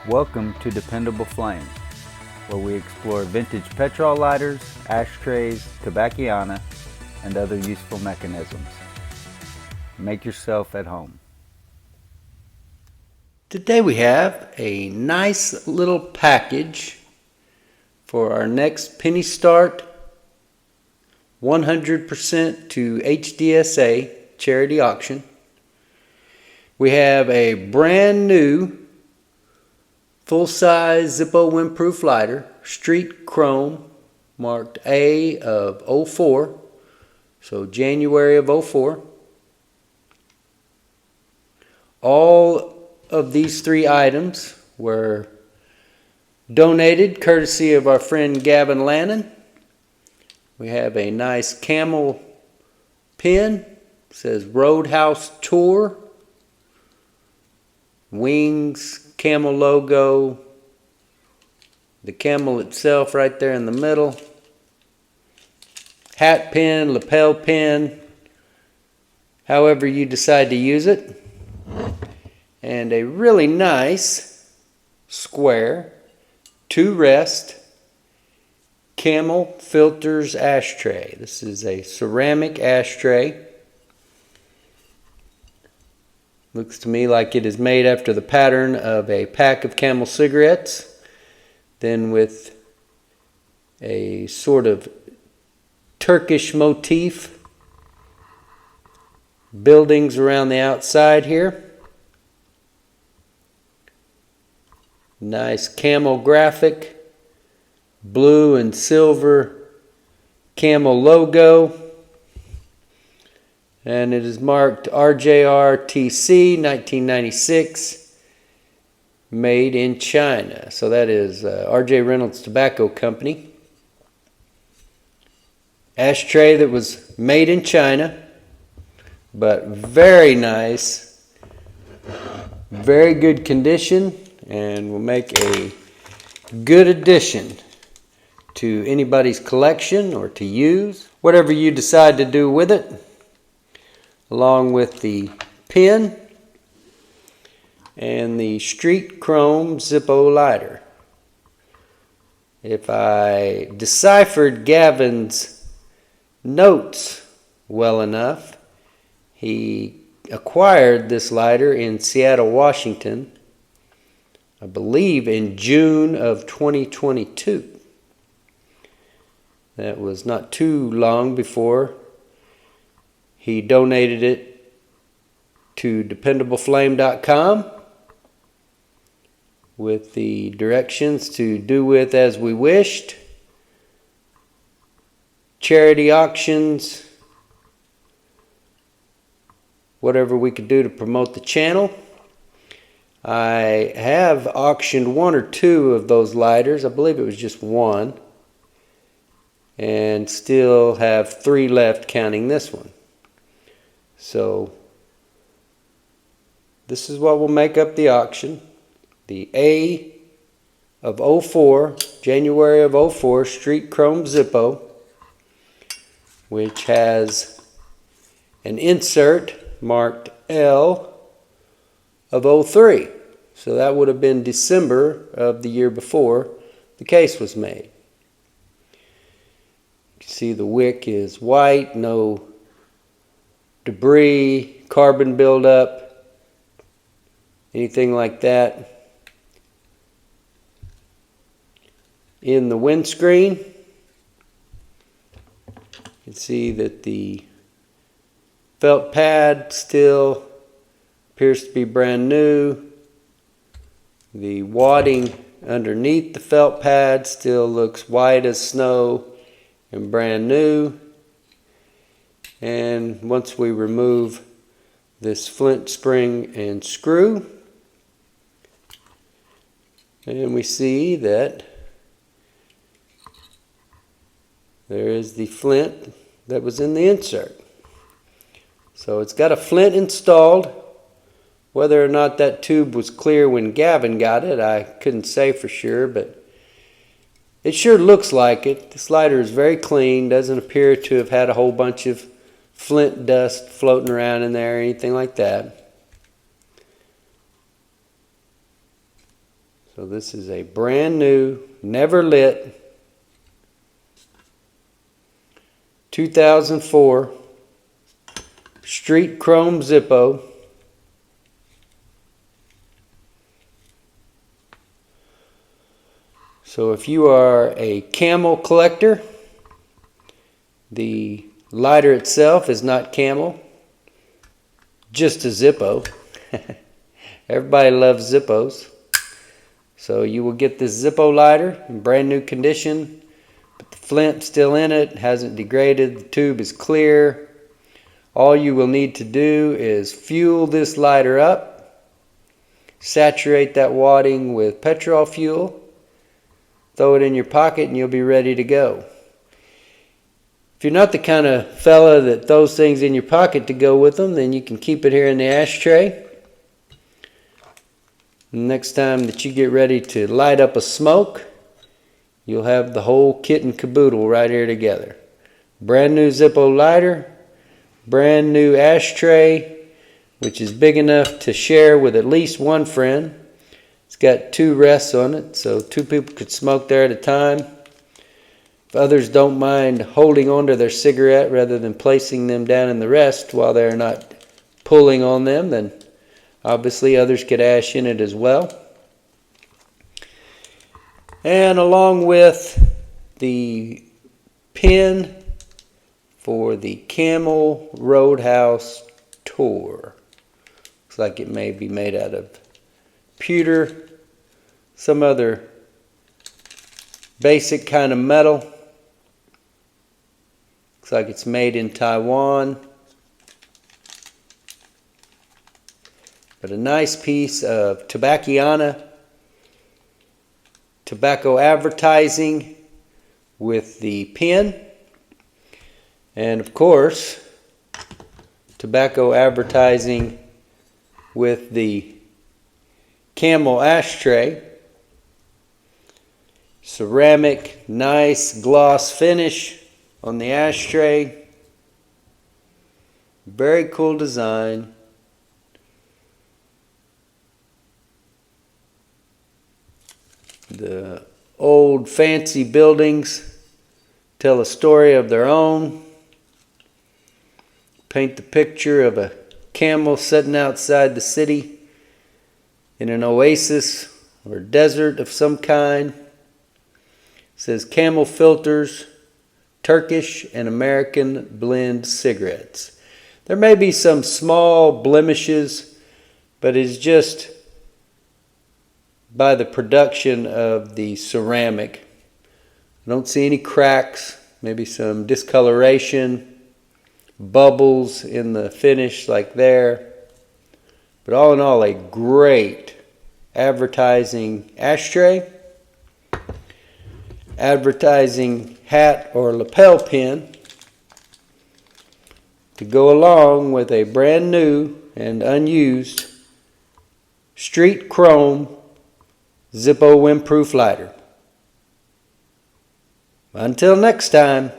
Welcome to Dependable Flame, where we explore vintage petrol lighters, ashtrays, tobacconiana, and other useful mechanisms. Make yourself at home. Today we have a nice little package for our next Penny Start 100% to Hdsa charity auction. We have a brand new full-size Zippo windproof lighter, street chrome, marked A of 04, so January of 04. All of these three items were donated courtesy of our friend Gavin Lannon. We have a nice Camel pin, it says Roadhouse Tour, wings, Camel logo, the camel itself right there in the middle, hat pin, lapel pin, however you decide to use it, and a really nice square 2-rest Camel filters ashtray. This is a ceramic ashtray. Looks to me like it is made after the pattern of a pack of Camel cigarettes, then with a sort of Turkish motif, buildings around the outside here. Nice Camel graphic, blue and silver Camel logo. And it is marked RJRTC 1996, made in China. So that is R.J. Reynolds Tobacco Company. Ashtray that was made in China, but very nice, very good condition, and will make a good addition to anybody's collection or to use. Whatever you decide to do with it, along with the pin and the street chrome Zippo lighter. If I deciphered Gavin's notes well enough, he acquired this lighter in Seattle, Washington, I believe in June of 2022. That was not too long before he donated it to dependableflame.com with the directions to do with as we wished. Charity auctions, whatever we could do to promote the channel. I have auctioned one or two of those lighters. I believe it was just one. And still have 3 left counting this one. So this is what will make up the auction. The A of 04, January of 04, Street Chrome Zippo, which has an insert marked L of 03. So that would have been December of the year before the case was made. You can see the wick is white, no debris, carbon buildup, anything like that. In the windscreen, you can see that the felt pad still appears to be brand new. The wadding underneath the felt pad still looks white as snow and brand new. And once we remove this flint spring and screw, and we see that there is the flint that was in the insert. So it's got a flint installed. Whether or not that tube was clear when Gavin got it, I couldn't say for sure, but it sure looks like it. This lighter is very clean, doesn't appear to have had a whole bunch of flint dust floating around in there or anything like that. So this is a brand new, never lit, 2004 Street Chrome Zippo. So if you are a Camel collector, the lighter itself is not Camel, just a Zippo. Everybody loves Zippos. So you will get this Zippo lighter in brand new condition, but the flint still in it, hasn't degraded, the tube is clear. All you will need to do is fuel this lighter up, saturate that wadding with petrol fuel, throw it in your pocket, and you'll be ready to go. If you're not the kind of fella that throws things in your pocket to go with them, then you can keep it here in the ashtray. Next time that you get ready to light up a smoke, you'll have the whole kit and caboodle right here together. Brand new Zippo lighter, brand new ashtray, which is big enough to share with at least one friend. It's got 2 rests on it, so 2 people could smoke there at a time. If others don't mind holding onto their cigarette rather than placing them down in the rest while they're not pulling on them, then obviously others could ash in it as well. And along with the pin for the Camel Roadhouse Tour. Looks like it may be made out of pewter, some other basic kind of metal. Looks like it's made in Taiwan. But a nice piece of tobacco advertising with the pin. And of course, tobacco advertising with the Camel ashtray. Ceramic, nice gloss finish on the ashtray. Very cool design. The old fancy buildings tell a story of their own. Paint the picture of a camel sitting outside the city in an oasis or desert of some kind. It says Camel filters, Turkish and American blend cigarettes. There may be some small blemishes, but it's just by the production of the ceramic. I don't see any cracks, maybe some discoloration, bubbles in the finish like there. But all in all, a great advertising ashtray, advertising hat or lapel pin to go along with a brand new and unused Street Chrome Zippo windproof lighter. Until next time.